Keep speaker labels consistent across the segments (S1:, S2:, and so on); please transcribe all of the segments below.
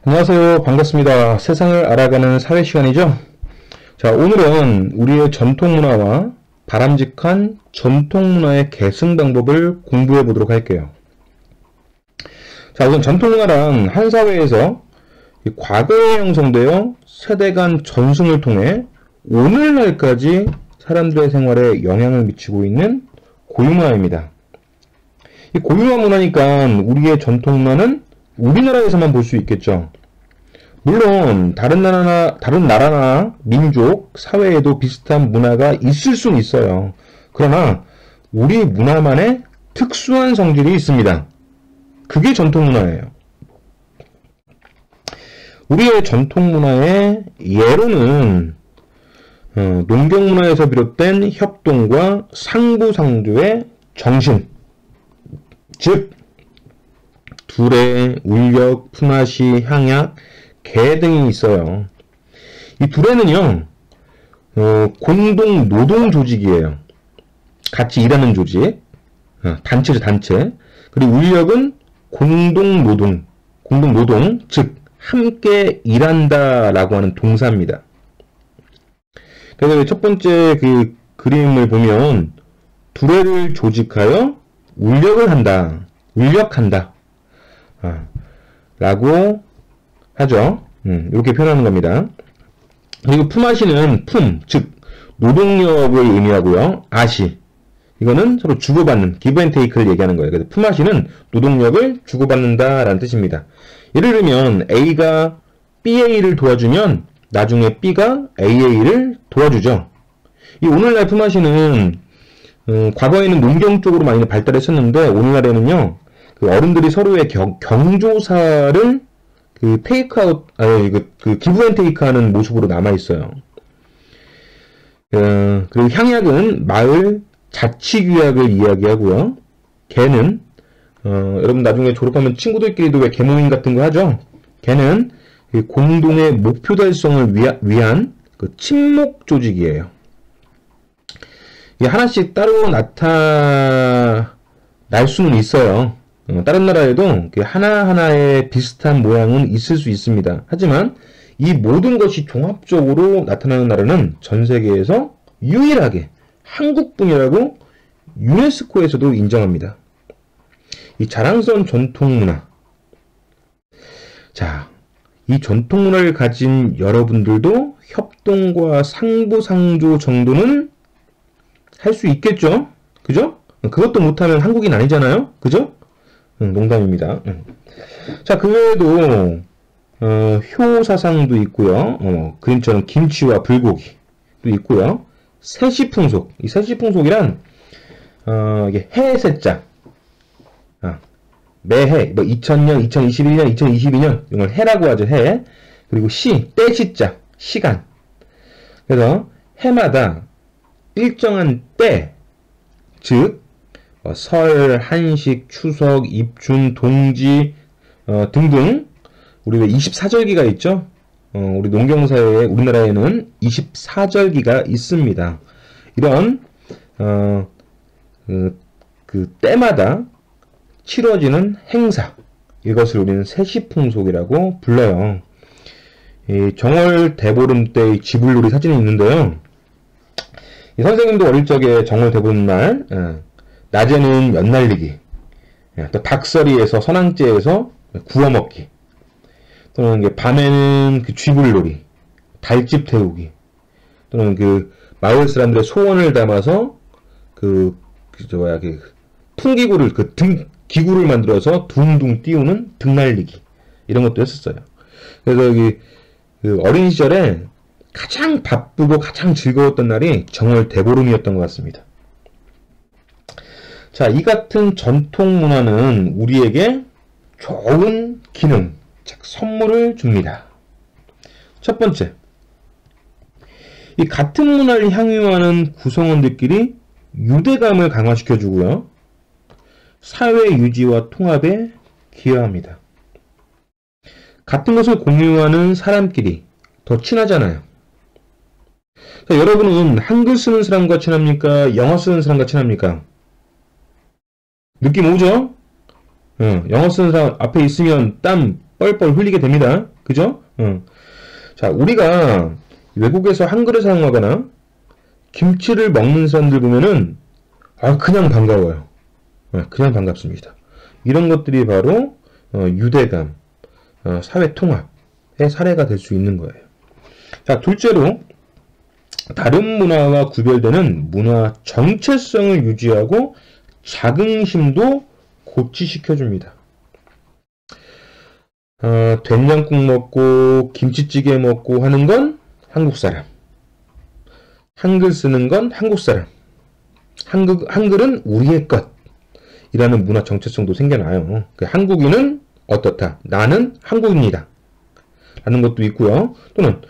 S1: 안녕하세요. 반갑습니다. 세상을 알아가는 사회 시간이죠. 자, 오늘은 우리의 전통문화와 바람직한 전통문화의 계승 방법을 공부해 보도록 할게요. 자, 우선 전통문화란 한 사회에서 과거에 형성되어 세대 간 전승을 통해 오늘날까지 사람들의 생활에 영향을 미치고 있는 고유문화입니다. 이 고유화 문화니까 우리의 전통문화는 우리나라에서만 볼 수 있겠죠. 물론 다른 나라나 민족, 사회에도 비슷한 문화가 있을 수는 있어요. 그러나 우리 문화만의 특수한 성질이 있습니다. 그게 전통문화예요. 우리의 전통문화의 예로는 농경문화에서 비롯된 협동과 상부상조의 정신, 즉 두레, 울력, 품앗이, 향약, 개 등이 있어요. 이 두레는요, 공동 노동 조직이에요. 같이 일하는 조직, 단체죠, 단체. 그리고 울력은 공동 노동, 즉 함께 일한다라고 하는 동사입니다. 그래서 첫 번째 그 그림을 보면 두레를 조직하여 울력을 한다, 울력한다, 라고 하죠. 이렇게 표현하는 겁니다. 그리고 품앗이는 즉 노동력을 의미하고요. 아시, 이거는 서로 주고받는 give and take를 얘기하는 거예요. 그래서 품앗이는 노동력을 주고받는다라는 뜻입니다. 예를 들면 A가 BA를 도와주면 나중에 B가 AA를 도와주죠. 이 오늘날 품앗이는 과거에는 농경 쪽으로 많이 발달했었는데 오늘날에는요, 그 어른들이 서로의 경조사를 그 테이크아웃, 그 기브 앤 테이크 하는 모습으로 남아있어요. 그리고 향약은 마을 자치규약을 이야기하고요. 개는, 여러분 나중에 졸업하면 친구들끼리도 왜 개모임 같은 거 하죠? 개는 그 공동의 목표 달성을 위한 그 친목 조직이에요. 이게 하나씩 따로 나타날 수는 있어요. 다른 나라에도 하나하나의 비슷한 모양은 있을 수 있습니다. 하지만 이 모든 것이 종합적으로 나타나는 나라는 전 세계에서 유일하게 한국뿐이라고 유네스코에서도 인정합니다. 이 자랑스러운 전통문화. 자, 이 전통문화를 가진 여러분들도 협동과 상부상조 정도는 할 수 있겠죠? 그죠? 그것도 못하면 한국인 아니잖아요? 그죠? 농담입니다. 자, 그 외에도 효사상도 있고요. 그림처럼 김치와 불고기도 있고요. 세시풍속. 이 세시풍속이란 이게 해세자. 매해, 뭐 2000년, 2021년, 2022년 이걸 해라고 하죠. 해. 그리고 때시자, 시간. 그래서 해마다 일정한 때, 즉 설, 한식, 추석, 입춘, 동지 등등 우리 왜 24절기가 있죠? 우리 농경사회에 우리나라에는 24절기가 있습니다. 이런 그 때마다 치러지는 행사, 이것을 우리는 세시풍속이라고 불러요. 이 정월 대보름 때의 지불놀이 사진이 있는데요. 이 선생님도 어릴 적에 정월 대보름 날 낮에는 연날리기, 또 닭서리에서 선앙제에서 구워먹기, 또는 밤에는 그 쥐불놀이, 달집 태우기, 또는 그 마을 사람들의 소원을 담아서 풍기구를 기구를 만들어서 둥둥 띄우는 등날리기, 이런 것도 했었어요. 그래서 그 어린 시절에 가장 바쁘고 가장 즐거웠던 날이 정월 대보름이었던 것 같습니다. 자, 이 같은 전통 문화는 우리에게 좋은 기능, 즉 선물을 줍니다. 첫 번째, 이 같은 문화를 향유하는 구성원들끼리 유대감을 강화시켜주고요. 사회 유지와 통합에 기여합니다. 같은 것을 공유하는 사람끼리 더 친하잖아요. 자, 여러분은 한글 쓰는 사람과 친합니까? 영어 쓰는 사람과 친합니까? 느낌 오죠? 영어 쓰는 사람 앞에 있으면 땀 뻘뻘 흘리게 됩니다. 그죠? 자, 우리가 외국에서 한글을 사용하거나 김치를 먹는 사람들 보면은 그냥 반가워요. 그냥 반갑습니다. 이런 것들이 바로 유대감, 사회통합의 사례가 될 수 있는 거예요. 자, 둘째로 다른 문화와 구별되는 문화 정체성을 유지하고 자긍심도 고취시켜줍니다. 된장국 먹고 김치찌개 먹고 하는 건 한국 사람. 한글 쓰는 건 한국 사람. 한글은 우리의 것. 이라는 문화 정체성도 생겨나요. 한국인은 어떻다. 나는 한국인이다. 라는 것도 있고요. 또는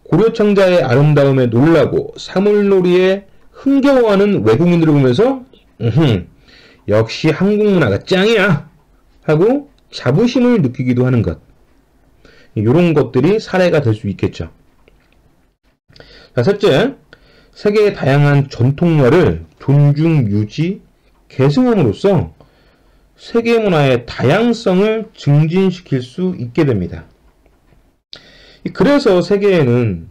S1: 고려청자의 아름다움에 놀라고 사물놀이에 흥겨워하는 외국인들을 보면서 역시 한국 문화가 짱이야 하고 자부심을 느끼기도 하는 것. 이런 것들이 사례가 될 수 있겠죠. 자, 셋째, 세계의 다양한 전통문화를 존중, 유지, 계승함으로써 세계 문화의 다양성을 증진시킬 수 있게 됩니다. 그래서 세계에는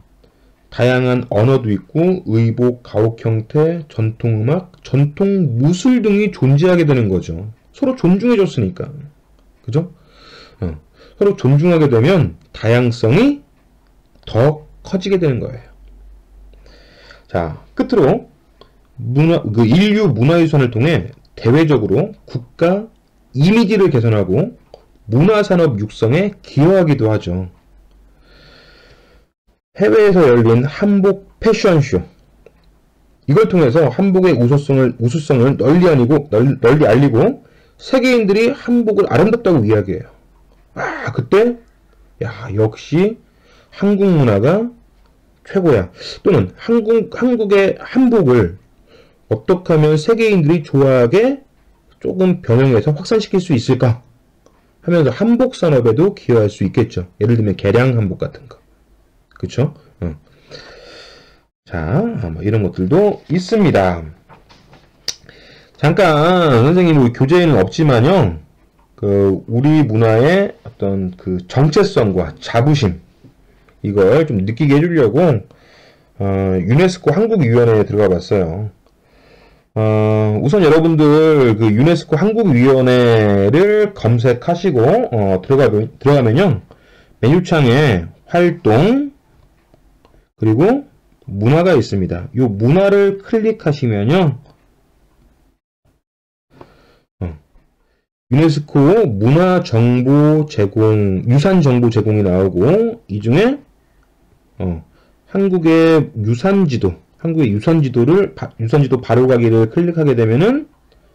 S1: 다양한 언어도 있고 의복, 가옥 형태, 전통음악, 전통 무술 등이 존재하게 되는 거죠. 서로 존중해줬으니까. 그죠? 서로 존중하게 되면 다양성이 더 커지게 되는 거예요. 자, 끝으로 인류 문화유산을 통해 대외적으로 국가 이미지를 개선하고 문화산업 육성에 기여하기도 하죠. 해외에서 열린 한복 패션쇼. 이걸 통해서 한복의 우수성을 널리 알리고 세계인들이 한복을 아름답다고 이야기해요. 그때 역시 한국 문화가 최고야. 또는 한국의 한복을 어떻게 하면 세계인들이 좋아하게 조금 변형해서 확산시킬 수 있을까 하면서 한복 산업에도 기여할 수 있겠죠. 예를 들면 개량 한복 같은 거. 그쵸? 자, 이런 것들도 있습니다. 잠깐 선생님 교재에는 없지만요. 우리 문화의 어떤 정체성과 자부심 이걸 좀 느끼게 해주려고 유네스코 한국위원회에 들어가 봤어요. 우선 여러분들 유네스코 한국위원회를 검색하시고 들어가면요. 메뉴창에 활동 그리고 문화가 있습니다. 이 문화를 클릭하시면요. 유네스코 문화정보 제공, 유산정보 제공이 나오고 이 중에 한국의 유산지도 유산지도 바로가기를 클릭하게 되면은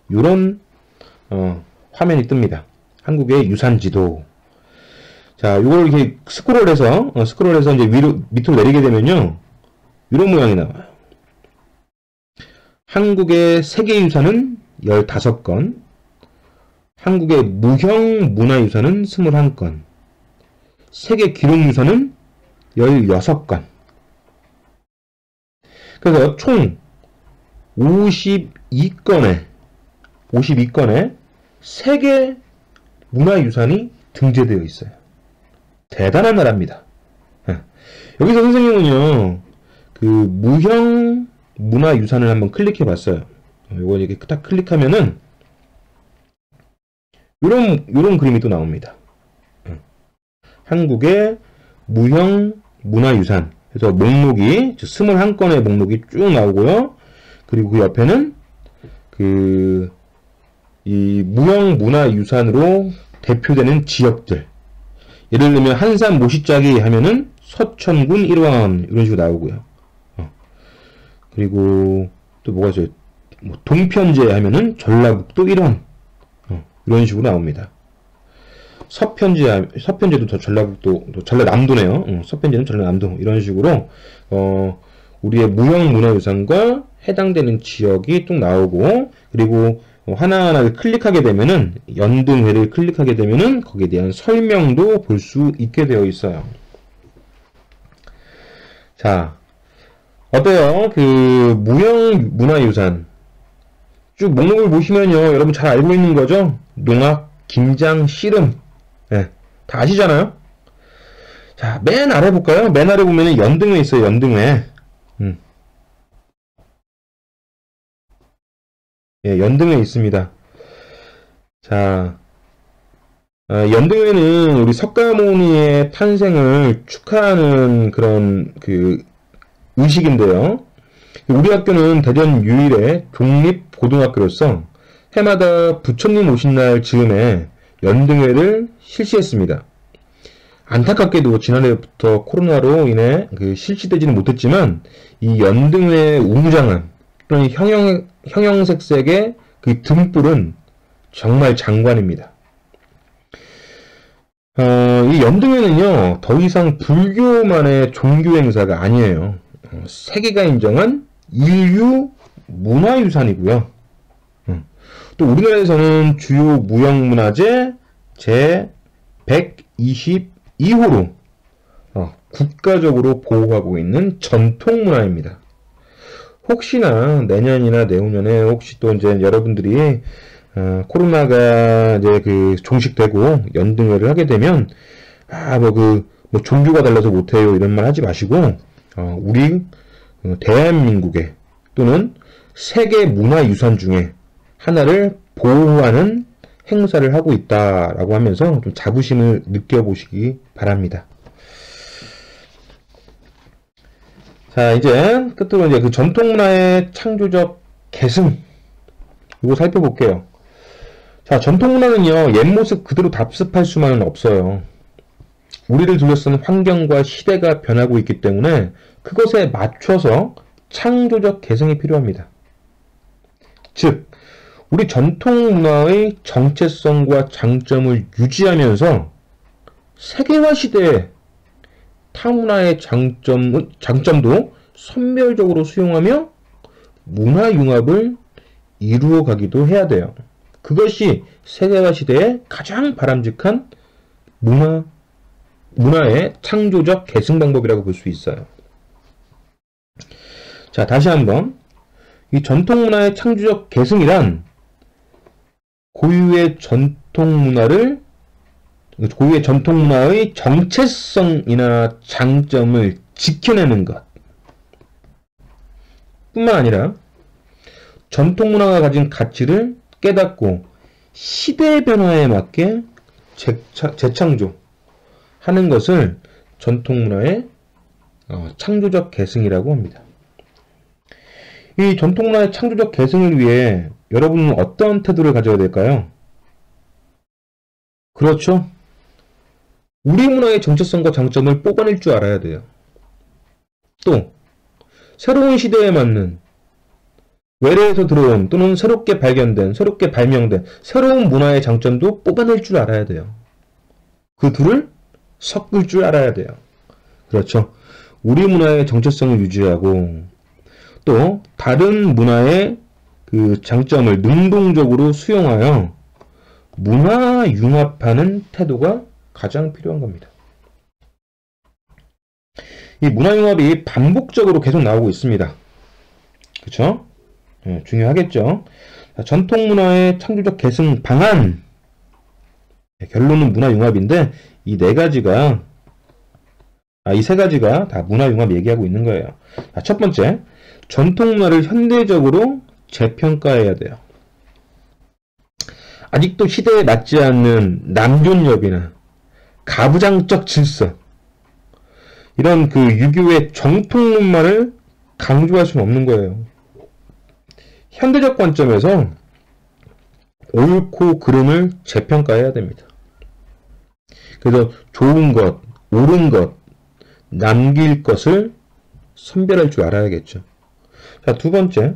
S1: 이런 화면이 뜹니다. 한국의 유산지도. 자, 이걸 이렇게 스크롤해서 이제 밑으로 내리게 되면요, 이런 모양이 나와요. 한국의 세계유산은 15건, 한국의 무형문화유산은 21건, 세계기록유산은 16건. 그래서 총 52건의 세계 문화유산이 등재되어 있어요. 대단한 나라입니다. 여기서 선생님은요, 무형 문화유산을 한번 클릭해 봤어요. 이거 이렇게 딱 클릭하면은 요런 그림이 또 나옵니다. 한국의 무형 문화유산. 그래서 목록이 21건의 목록이 쭉 나오고요. 그리고 그 옆에는 이 무형 문화유산으로 대표되는 지역들. 예를 들면 한산 모시짜기 하면은 서천군 일원 이런 식으로 나오고요. 그리고 또 뭐가 있어요? 동편제 하면은 전라북도 일원 이런 식으로 나옵니다. 서편제도 전라북도, 전라남도네요. 서편제는 전라남도 이런 식으로 우리의 무형문화유산과 해당되는 지역이 또 나오고, 그리고 하나하나 클릭하게 되면은 연등회를 클릭하게 되면은 거기에 대한 설명도 볼 수 있게 되어 있어요. 자, 어때요? 무형문화유산 쭉 목록을 보시면요, 여러분 잘 알고 있는 거죠? 농악, 김장, 씨름, 다 아시잖아요? 자, 맨 아래 볼까요? 맨 아래 보면은 연등회 있어요, 연등회. 예, 연등회 있습니다. 자, 연등회는 우리 석가모니의 탄생을 축하하는 그런 그 의식인데요. 우리 학교는 대전 유일의 공립고등학교로서 해마다 부처님 오신 날 즈음에 연등회를 실시했습니다. 안타깝게도 지난해부터 코로나로 인해 실시되지는 못했지만 이 연등회의 웅장함 또는 형형색색의 그 등불은 정말 장관입니다. 이 연등회는요, 더 이상 불교만의 종교 행사가 아니에요. 세계가 인정한 인류 문화유산이고요. 또 우리나라에서는 주요 무형문화재 제 122호로 국가적으로 보호하고 있는 전통문화입니다. 혹시나 내년이나 내후년에 혹시 또 이제 여러분들이 코로나가 이제 종식되고 연등회를 하게 되면 뭐 종교가 달라서 못해요 이런 말 하지 마시고 우리 대한민국의 또는 세계 문화유산 중에 하나를 보호하는 행사를 하고 있다라고 하면서 좀 자부심을 느껴보시기 바랍니다. 자, 이제 끝으로 이제 그 전통문화의 창조적 계승 이거 살펴볼게요. 자, 전통문화는요, 옛 모습 그대로 답습할 수만은 없어요. 우리를 둘러싼 환경과 시대가 변하고 있기 때문에 그것에 맞춰서 창조적 개성이 필요합니다. 즉, 우리 전통문화의 정체성과 장점을 유지하면서 세계화 시대의 타문화의 장점도 선별적으로 수용하며 문화융합을 이루어가기도 해야 돼요. 그것이 세계화 시대의 가장 바람직한 문화의 창조적 계승 방법이라고 볼 수 있어요. 자, 다시 한번 이 전통문화의 창조적 계승이란 고유의 전통문화의 정체성이나 장점을 지켜내는 것 뿐만 아니라 전통문화가 가진 가치를 깨닫고 시대의 변화에 맞게 재창조하는 것을 전통문화의 창조적 계승이라고 합니다. 이 전통문화의 창조적 계승을 위해 여러분은 어떤 태도를 가져야 될까요? 그렇죠. 우리 문화의 정체성과 장점을 뽑아낼 줄 알아야 돼요. 또 새로운 시대에 맞는 외래에서 들어온 또는 새롭게 발견된, 새롭게 발명된 새로운 문화의 장점도 뽑아낼 줄 알아야 돼요. 그 둘을 섞을 줄 알아야 돼요. 그렇죠. 우리 문화의 정체성을 유지하고 또 다른 문화의 그 장점을 능동적으로 수용하여 문화 융합하는 태도가 가장 필요한 겁니다. 이 문화 융합이 반복적으로 계속 나오고 있습니다. 그렇죠? 네, 중요하겠죠. 전통 문화의 창조적 계승 방안. 결론은 문화 융합인데 이 세 가지가 다 문화 융합 얘기하고 있는 거예요. 첫 번째, 전통 문화를 현대적으로 재평가해야 돼요. 아직도 시대에 맞지 않는 남존여비나 가부장적 질서, 이런 유교의 정통문화를 강조할 수는 없는 거예요. 현대적 관점에서 옳고 그름을 재평가해야 됩니다. 그래서 좋은 것, 옳은 것, 남길 것을 선별할 줄 알아야겠죠. 자, 두 번째,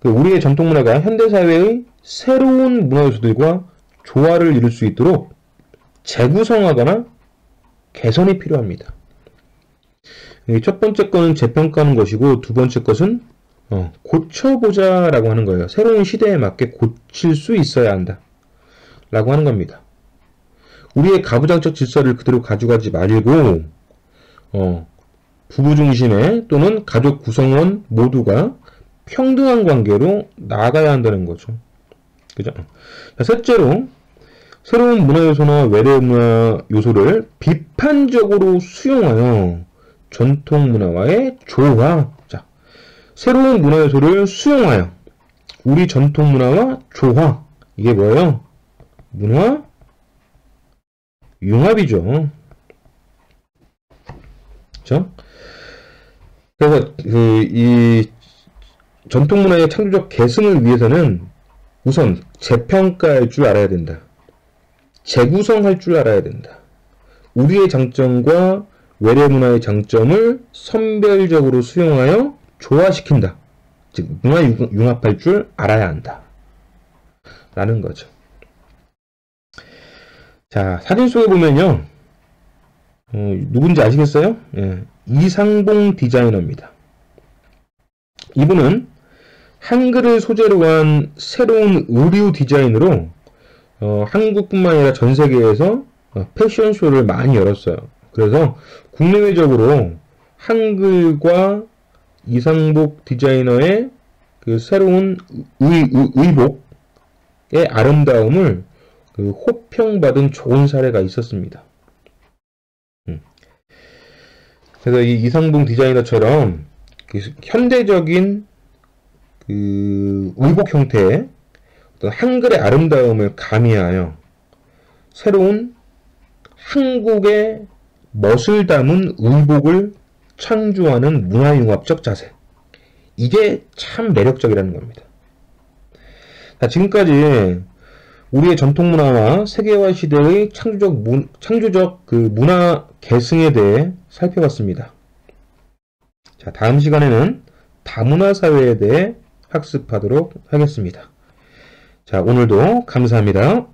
S1: 우리의 전통문화가 현대사회의 새로운 문화요소들과 조화를 이룰 수 있도록 재구성하거나 개선이 필요합니다. 첫 번째 것은 재평가하는 것이고 두 번째 것은 고쳐보자라고 하는 거예요. 새로운 시대에 맞게 고칠 수 있어야 한다 라고 하는 겁니다. 우리의 가부장적 질서를 그대로 가져가지 말고 부부 중심의 또는 가족 구성원 모두가 평등한 관계로 나아가야 한다는 거죠. 그죠? 자, 셋째로 새로운 문화 요소나 외래 문화 요소를 비판적으로 수용하여 전통 문화와의 조화. 자, 새로운 문화 요소를 수용하여 우리 전통 문화와 조화. 이게 뭐예요? 문화 융합이죠. 그렇죠? 그래서 이 전통 문화의 창조적 계승을 위해서는 우선 재평가할 줄 알아야 된다. 재구성할 줄 알아야 된다. 우리의 장점과 외래 문화의 장점을 선별적으로 수용하여 조화시킨다. 즉 문화 융합할 줄 알아야 한다. 라는 거죠. 자, 사진 속에 보면요. 누군지 아시겠어요? 예, 이상봉 디자이너입니다. 이분은 한글을 소재로 한 새로운 의류 디자인으로 한국뿐만 아니라 전 세계에서 패션쇼를 많이 열었어요. 그래서 국내외적으로 한글과 이상복 디자이너의 그 새로운 의복의 아름다움을 호평받은 좋은 사례가 있었습니다. 그래서 이 이상봉 디자이너처럼 현대적인 의복 형태의 어떤 한글의 아름다움을 가미하여 새로운 한국의 멋을 담은 의복을 창조하는 문화융합적 자세. 이게 참 매력적이라는 겁니다. 자, 지금까지 우리의 전통문화와 세계화 시대의 창조적 문화 계승에 대해 살펴봤습니다. 자, 다음 시간에는 다문화 사회에 대해 학습하도록 하겠습니다. 자, 오늘도 감사합니다.